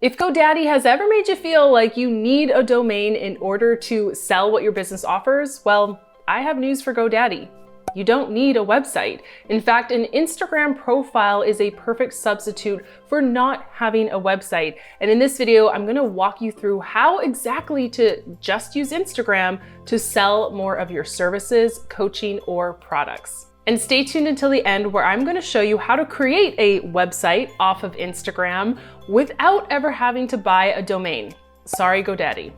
If GoDaddy has ever made you feel like you need a domain in order to sell what your business offers, well, I have news for GoDaddy. You don't need a website. In fact, an Instagram profile is a perfect substitute for not having a website. And in this video, I'm gonna walk you through how exactly to just use Instagram to sell more of your services, coaching, or products. And stay tuned until the end where I'm gonna show you how to create a website off of Instagram without ever having to buy a domain. Sorry, GoDaddy.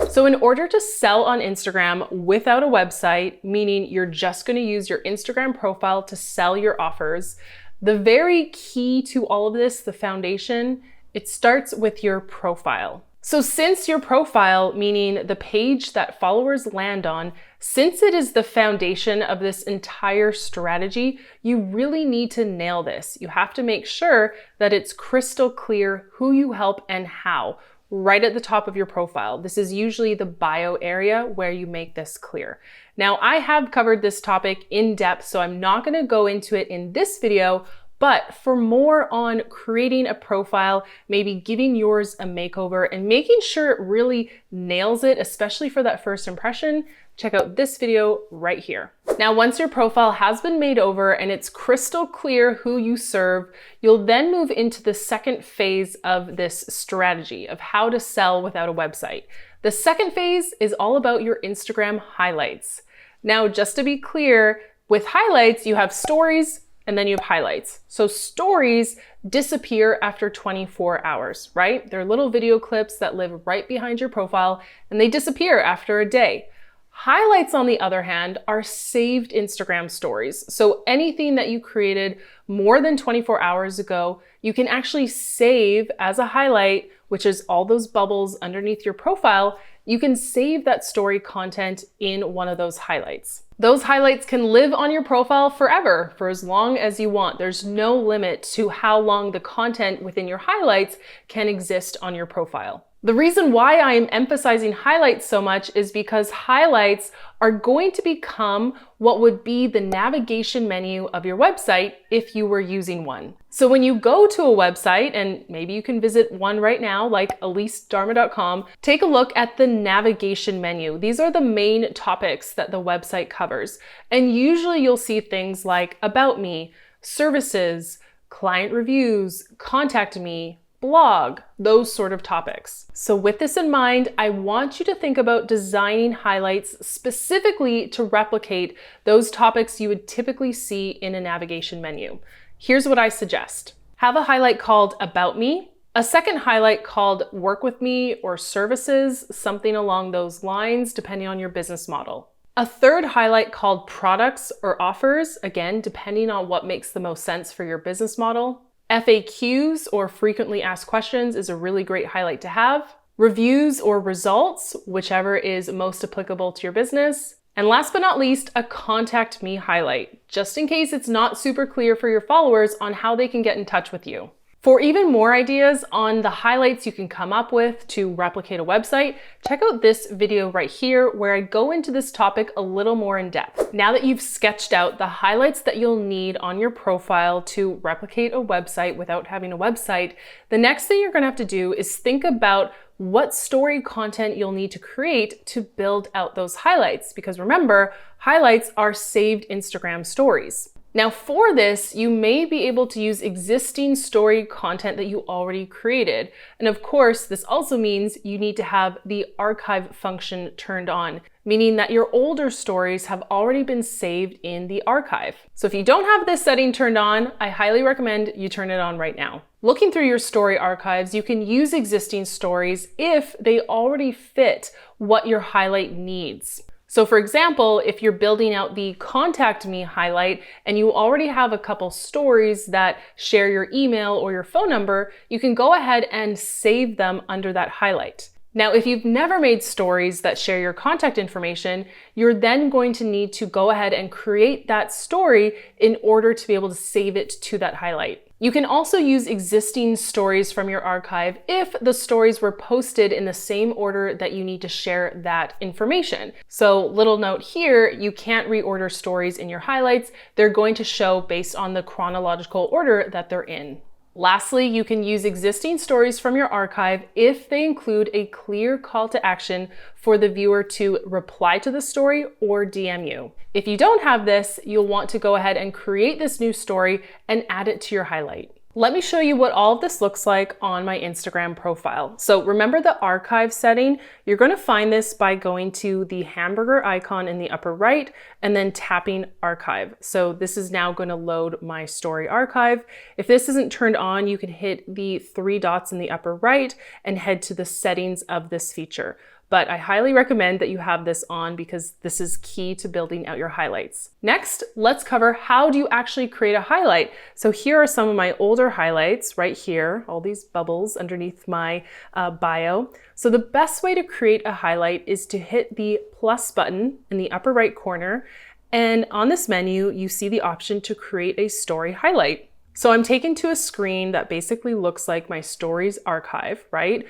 So in order to sell on Instagram without a website, meaning you're just gonna use your Instagram profile to sell your offers, the very key to all of this, the foundation, it starts with your profile. So since your profile, meaning the page that followers land on, since it is the foundation of this entire strategy, you really need to nail this. You have to make sure that it's crystal clear who you help and how, right at the top of your profile. This is usually the bio area where you make this clear. Now, I have covered this topic in depth, so I'm not gonna go into it in this video, but for more on creating a profile, maybe giving yours a makeover and making sure it really nails it, especially for that first impression, check out this video right here. Now, once your profile has been made over and it's crystal clear who you serve, you'll then move into the second phase of this strategy of how to sell without a website. The second phase is all about your Instagram highlights. Now, just to be clear, with highlights, you have stories, and then you have highlights. So stories disappear after 24 hours, right? They're little video clips that live right behind your profile and they disappear after a day. Highlights, on the other hand, are saved Instagram stories. So anything that you created more than 24 hours ago, you can actually save as a highlight, which is all those bubbles underneath your profile. You can save that story content in one of those highlights. Those highlights can live on your profile forever, for as long as you want. There's no limit to how long the content within your highlights can exist on your profile. The reason why I am emphasizing highlights so much is because highlights are going to become what would be the navigation menu of your website if you were using one. So when you go to a website, and maybe you can visit one right now, like EliseDarma.com, take a look at the navigation menu. These are the main topics that the website covers. And usually you'll see things like About Me, Services, Client Reviews, Contact Me, blog, those sort of topics. So with this in mind, I want you to think about designing highlights specifically to replicate those topics you would typically see in a navigation menu. Here's what I suggest. Have a highlight called About Me, a second highlight called Work With Me or Services, something along those lines, depending on your business model. A third highlight called Products or Offers, again, depending on what makes the most sense for your business model. FAQs or frequently asked questions is a really great highlight to have. Reviews or results, whichever is most applicable to your business. And last but not least, a Contact Me highlight, just in case it's not super clear for your followers on how they can get in touch with you. For even more ideas on the highlights you can come up with to replicate a website, check out this video right here where I go into this topic a little more in depth. Now that you've sketched out the highlights that you'll need on your profile to replicate a website without having a website, the next thing you're gonna have to do is think about what story content you'll need to create to build out those highlights. Because remember, highlights are saved Instagram stories. Now for this, you may be able to use existing story content that you already created. And of course, this also means you need to have the archive function turned on, meaning that your older stories have already been saved in the archive. So if you don't have this setting turned on, I highly recommend you turn it on right now. Looking through your story archives, you can use existing stories if they already fit what your highlight needs. So for example, if you're building out the Contact Me highlight and you already have a couple stories that share your email or your phone number, you can go ahead and save them under that highlight. Now, if you've never made stories that share your contact information, you're then going to need to go ahead and create that story in order to be able to save it to that highlight. You can also use existing stories from your archive if the stories were posted in the same order that you need to share that information. So little note here, you can't reorder stories in your highlights. They're going to show based on the chronological order that they're in. Lastly, you can use existing stories from your archive if they include a clear call to action for the viewer to reply to the story or DM you. If you don't have this, you'll want to go ahead and create this new story and add it to your highlight. Let me show you what all of this looks like on my Instagram profile. So remember the archive setting, you're going to find this by going to the hamburger icon in the upper right and then tapping archive. So this is now going to load my story archive. If this isn't turned on, you can hit the 3 dots in the upper right and head to the settings of this feature. But I highly recommend that you have this on because this is key to building out your highlights. Next, let's cover how do you actually create a highlight. So here are some of my older highlights right here, all these bubbles underneath my bio. So the best way to create a highlight is to hit the plus button in the upper right corner. And on this menu, you see the option to create a story highlight. So I'm taken to a screen that basically looks like my stories archive, right?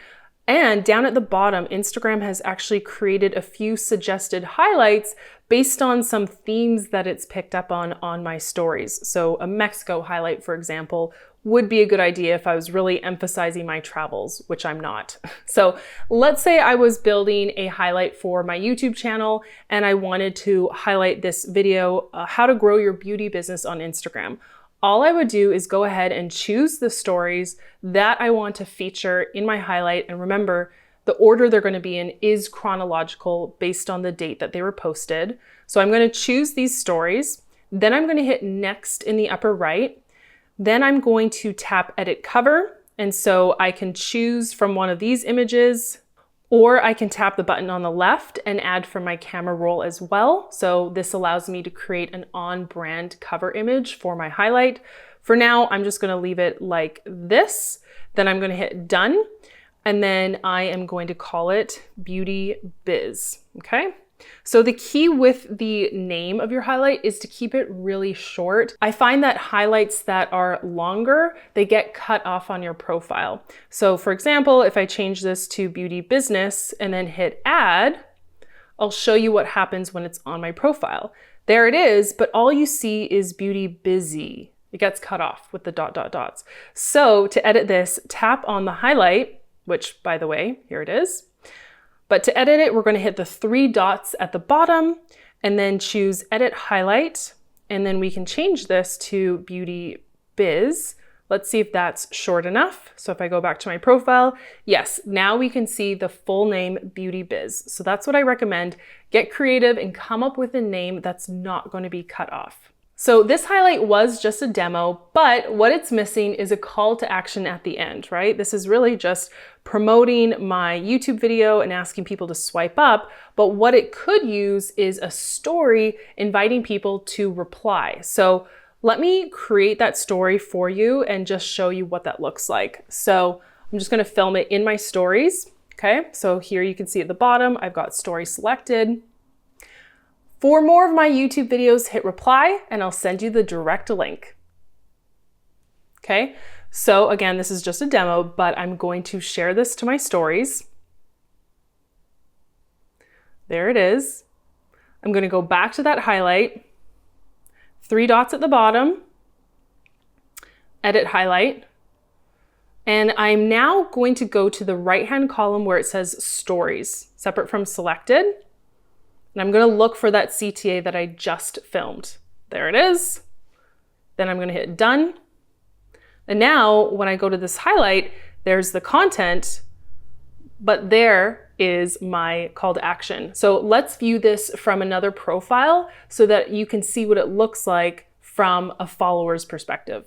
And down at the bottom, Instagram has actually created a few suggested highlights based on some themes that it's picked up on my stories. So a Mexico highlight, for example, would be a good idea if I was really emphasizing my travels, which I'm not. So let's say I was building a highlight for my YouTube channel and I wanted to highlight this video, how to grow your beauty business on Instagram. All I would do is go ahead and choose the stories that I want to feature in my highlight. And remember, the order they're going to be in is chronological based on the date that they were posted. So I'm going to choose these stories. Then I'm going to hit next in the upper right. Then I'm going to tap edit cover. And so I can choose from one of these images, or I can tap the button on the left and add from my camera roll as well. So this allows me to create an on-brand cover image for my highlight. For now, I'm just gonna leave it like this. Then I'm gonna hit done. And then I am going to call it Beauty Biz, okay? So the key with the name of your highlight is to keep it really short. I find that highlights that are longer, they get cut off on your profile. So for example, if I change this to Beauty Business and then hit add, I'll show you what happens when it's on my profile. There it is, but all you see is Beauty Busy. It gets cut off with the ... dots. So to edit this, tap on the highlight, which by the way, here it is. But to edit it, we're going to hit the 3 dots at the bottom and then choose edit highlight. And then we can change this to Beauty Biz. Let's see if that's short enough. So if I go back to my profile, yes, now we can see the full name Beauty Biz. So that's what I recommend. Get creative and come up with a name that's not going to be cut off. So this highlight was just a demo, but what it's missing is a call to action at the end, right? This is really just promoting my YouTube video and asking people to swipe up, but what it could use is a story inviting people to reply. So let me create that story for you and just show you what that looks like. So I'm just gonna film it in my stories, okay? So here you can see at the bottom, I've got story selected. For more of my YouTube videos, hit reply and I'll send you the direct link. Okay, so again, this is just a demo, but I'm going to share this to my stories. There it is. I'm going to go back to that highlight, 3 dots at the bottom, edit highlight, and I'm now going to go to the right-hand column where it says stories, separate from selected. And I'm going to look for that CTA that I just filmed. There it is. Then I'm going to hit done. And now when I go to this highlight, there's the content, but there is my call to action. So let's view this from another profile so that you can see what it looks like from a follower's perspective.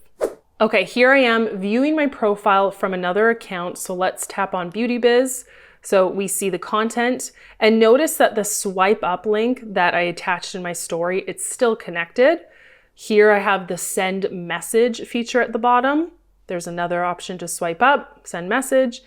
Okay, here I am viewing my profile from another account. So let's tap on Beauty Biz. So we see the content and notice that the swipe up link that I attached in my story, it's still connected. Here I have the send message feature at the bottom. There's another option to swipe up, send message.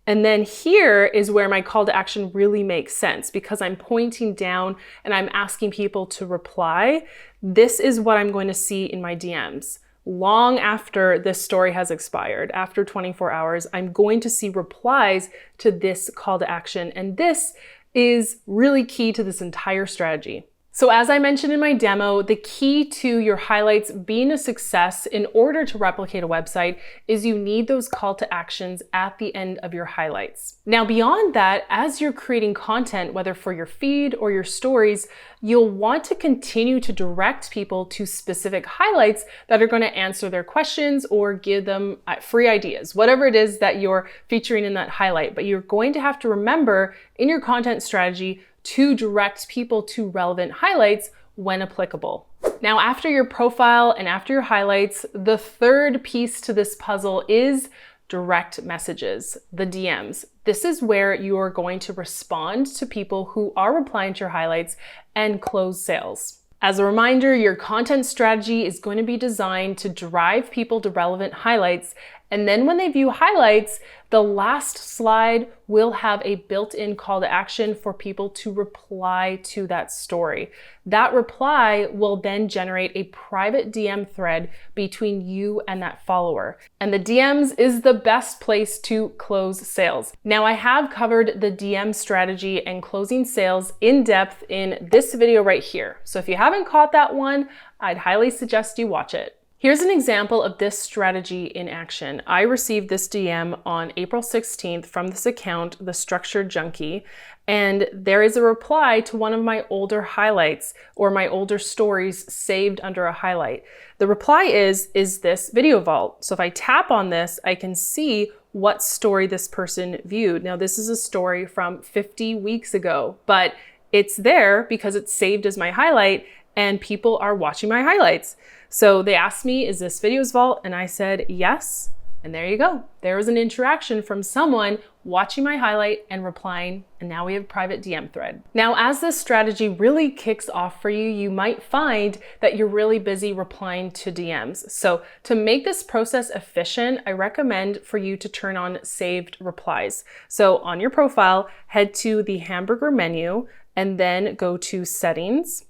And then here is where my call to action really makes sense because I'm pointing down and I'm asking people to reply. This is what I'm going to see in my DMs. long after this story has expired, after 24 hours, I'm going to see replies to this call to action. And this is really key to this entire strategy. So as I mentioned in my demo, the key to your highlights being a success in order to replicate a website is you need those call to actions at the end of your highlights. Now, beyond that, as you're creating content, whether for your feed or your stories, you'll want to continue to direct people to specific highlights that are going to answer their questions or give them free ideas, whatever it is that you're featuring in that highlight. But you're going to have to remember in your content strategy to direct people to relevant highlights when applicable. Now, after your profile and after your highlights, the third piece to this puzzle is direct messages, the DMs. This is where you are going to respond to people who are replying to your highlights and close sales. As a reminder, your content strategy is going to be designed to drive people to relevant highlights. And then when they view highlights, the last slide will have a built-in call to action for people to reply to that story. That reply will then generate a private DM thread between you and that follower. And the DMs is the best place to close sales. Now, I have covered the DM strategy and closing sales in depth in this video right here. So if you haven't caught that one, I'd highly suggest you watch it. Here's an example of this strategy in action. I received this DM on April 16th from this account, The Structured Junkie, and there is a reply to one of my older highlights or my older stories saved under a highlight. The reply is this video vault? So if I tap on this, I can see what story this person viewed. Now, this is a story from 50 weeks ago, but it's there because it's saved as my highlight and people are watching my highlights. So they asked me, is this videos vault? And I said, yes. And there you go. There was an interaction from someone watching my highlight and replying. And now we have a private DM thread. Now, as this strategy really kicks off for you, you might find that you're really busy replying to DMs. So to make this process efficient, I recommend for you to turn on saved replies. So on your profile, head to the hamburger menu and then go to settings.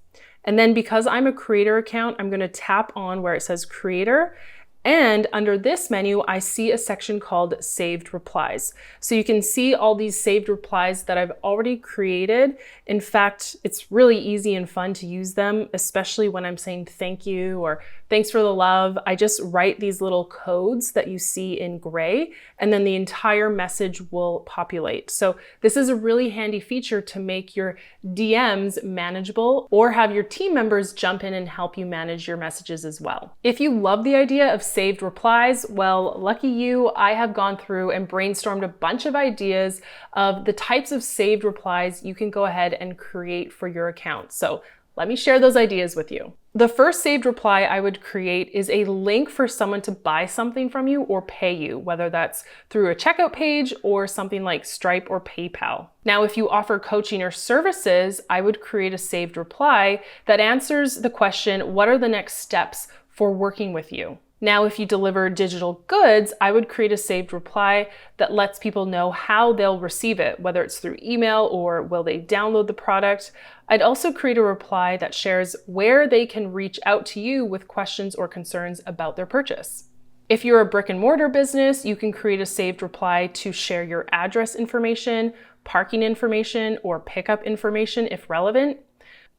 And then because I'm a creator account, I'm going to tap on where it says creator. And under this menu, I see a section called saved replies. So you can see all these saved replies that I've already created. In fact, it's really easy and fun to use them, especially when I'm saying thank you or thanks for the love. I just write these little codes that you see in gray, and then the entire message will populate. So this is a really handy feature to make your DMs manageable or have your team members jump in and help you manage your messages as well. If you love the idea of saved replies, well, lucky you, I have gone through and brainstormed a bunch of ideas of the types of saved replies you can go ahead and create for your account. So let me share those ideas with you. The first saved reply I would create is a link for someone to buy something from you or pay you, whether that's through a checkout page or something like Stripe or PayPal. Now, if you offer coaching or services, I would create a saved reply that answers the question, what are the next steps for working with you? Now, if you deliver digital goods, I would create a saved reply that lets people know how they'll receive it, whether it's through email or will they download the product. I'd also create a reply that shares where they can reach out to you with questions or concerns about their purchase. If you're a brick and mortar business, you can create a saved reply to share your address information, parking information, or pickup information if relevant.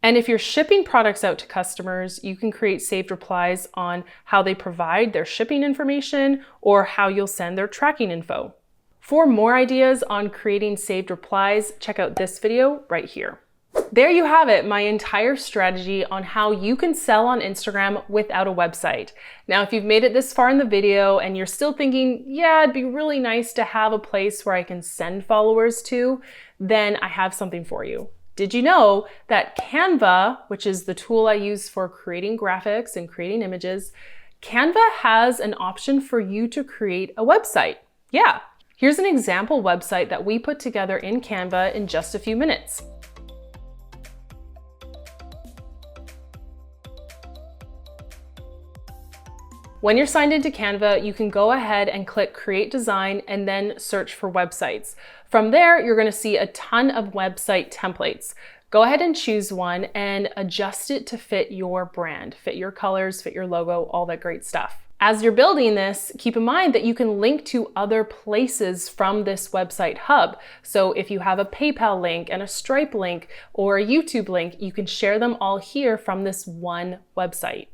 And if you're shipping products out to customers, you can create saved replies on how they provide their shipping information or how you'll send their tracking info. For more ideas on creating saved replies, check out this video right here. There you have it, my entire strategy on how you can sell on Instagram without a website. Now, if you've made it this far in the video and you're still thinking, yeah, it'd be really nice to have a place where I can send followers to, then I have something for you. Did you know that Canva, which is the tool I use for creating graphics and creating images, Canva has an option for you to create a website? Yeah, here's an example website that we put together in Canva in just a few minutes. When you're signed into Canva, you can go ahead and click Create Design and then search for websites. From there, you're going to see a ton of website templates. Go ahead and choose one and adjust it to fit your brand, fit your colors, fit your logo, all that great stuff. As you're building this, keep in mind that you can link to other places from this website hub. So if you have a PayPal link and a Stripe link or a YouTube link, you can share them all here from this one website.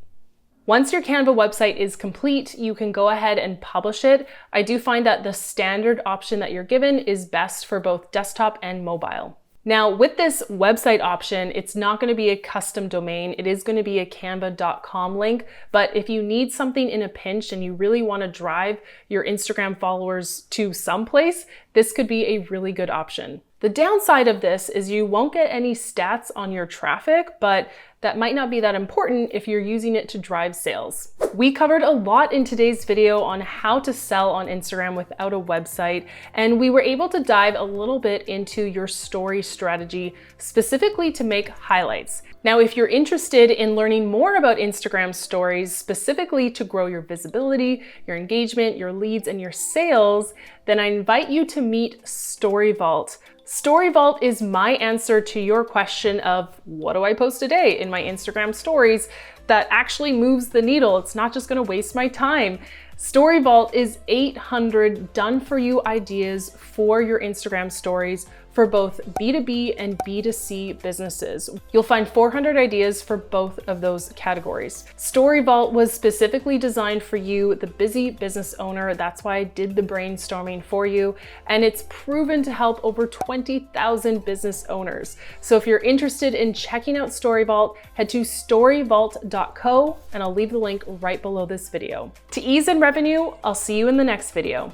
Once your Canva website is complete, you can go ahead and publish it. I do find that the standard option that you're given is best for both desktop and mobile. Now, with this website option, it's not going to be a custom domain. It is going to be a canva.com link. But if you need something in a pinch and you really want to drive your Instagram followers to someplace, this could be a really good option. The downside of this is you won't get any stats on your traffic, but that might not be that important if you're using it to drive sales. We covered a lot in today's video on how to sell on Instagram without a website, and we were able to dive a little bit into your story strategy, specifically to make highlights. Now, if you're interested in learning more about Instagram stories, specifically to grow your visibility, your engagement, your leads, and your sales, then I invite you to meet StoryVault. StoryVault is my answer to your question of what do I post a day in my Instagram stories that actually moves the needle. It's not just going to waste my time. StoryVault is 800 done-for-you ideas for your Instagram stories for both B2B and B2C businesses. You'll find 400 ideas for both of those categories. StoryVault was specifically designed for you, the busy business owner. That's why I did the brainstorming for you, and it's proven to help over 20,000 business owners. So if you're interested in checking out StoryVault, head to storyvault.co, and I'll leave the link right below this video. To ease in revenue, I'll see you in the next video.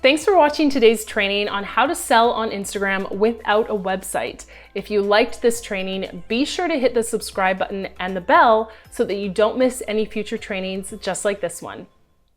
Thanks for watching today's training on how to sell on Instagram without a website. If you liked this training, be sure to hit the subscribe button and the bell so that you don't miss any future trainings just like this one.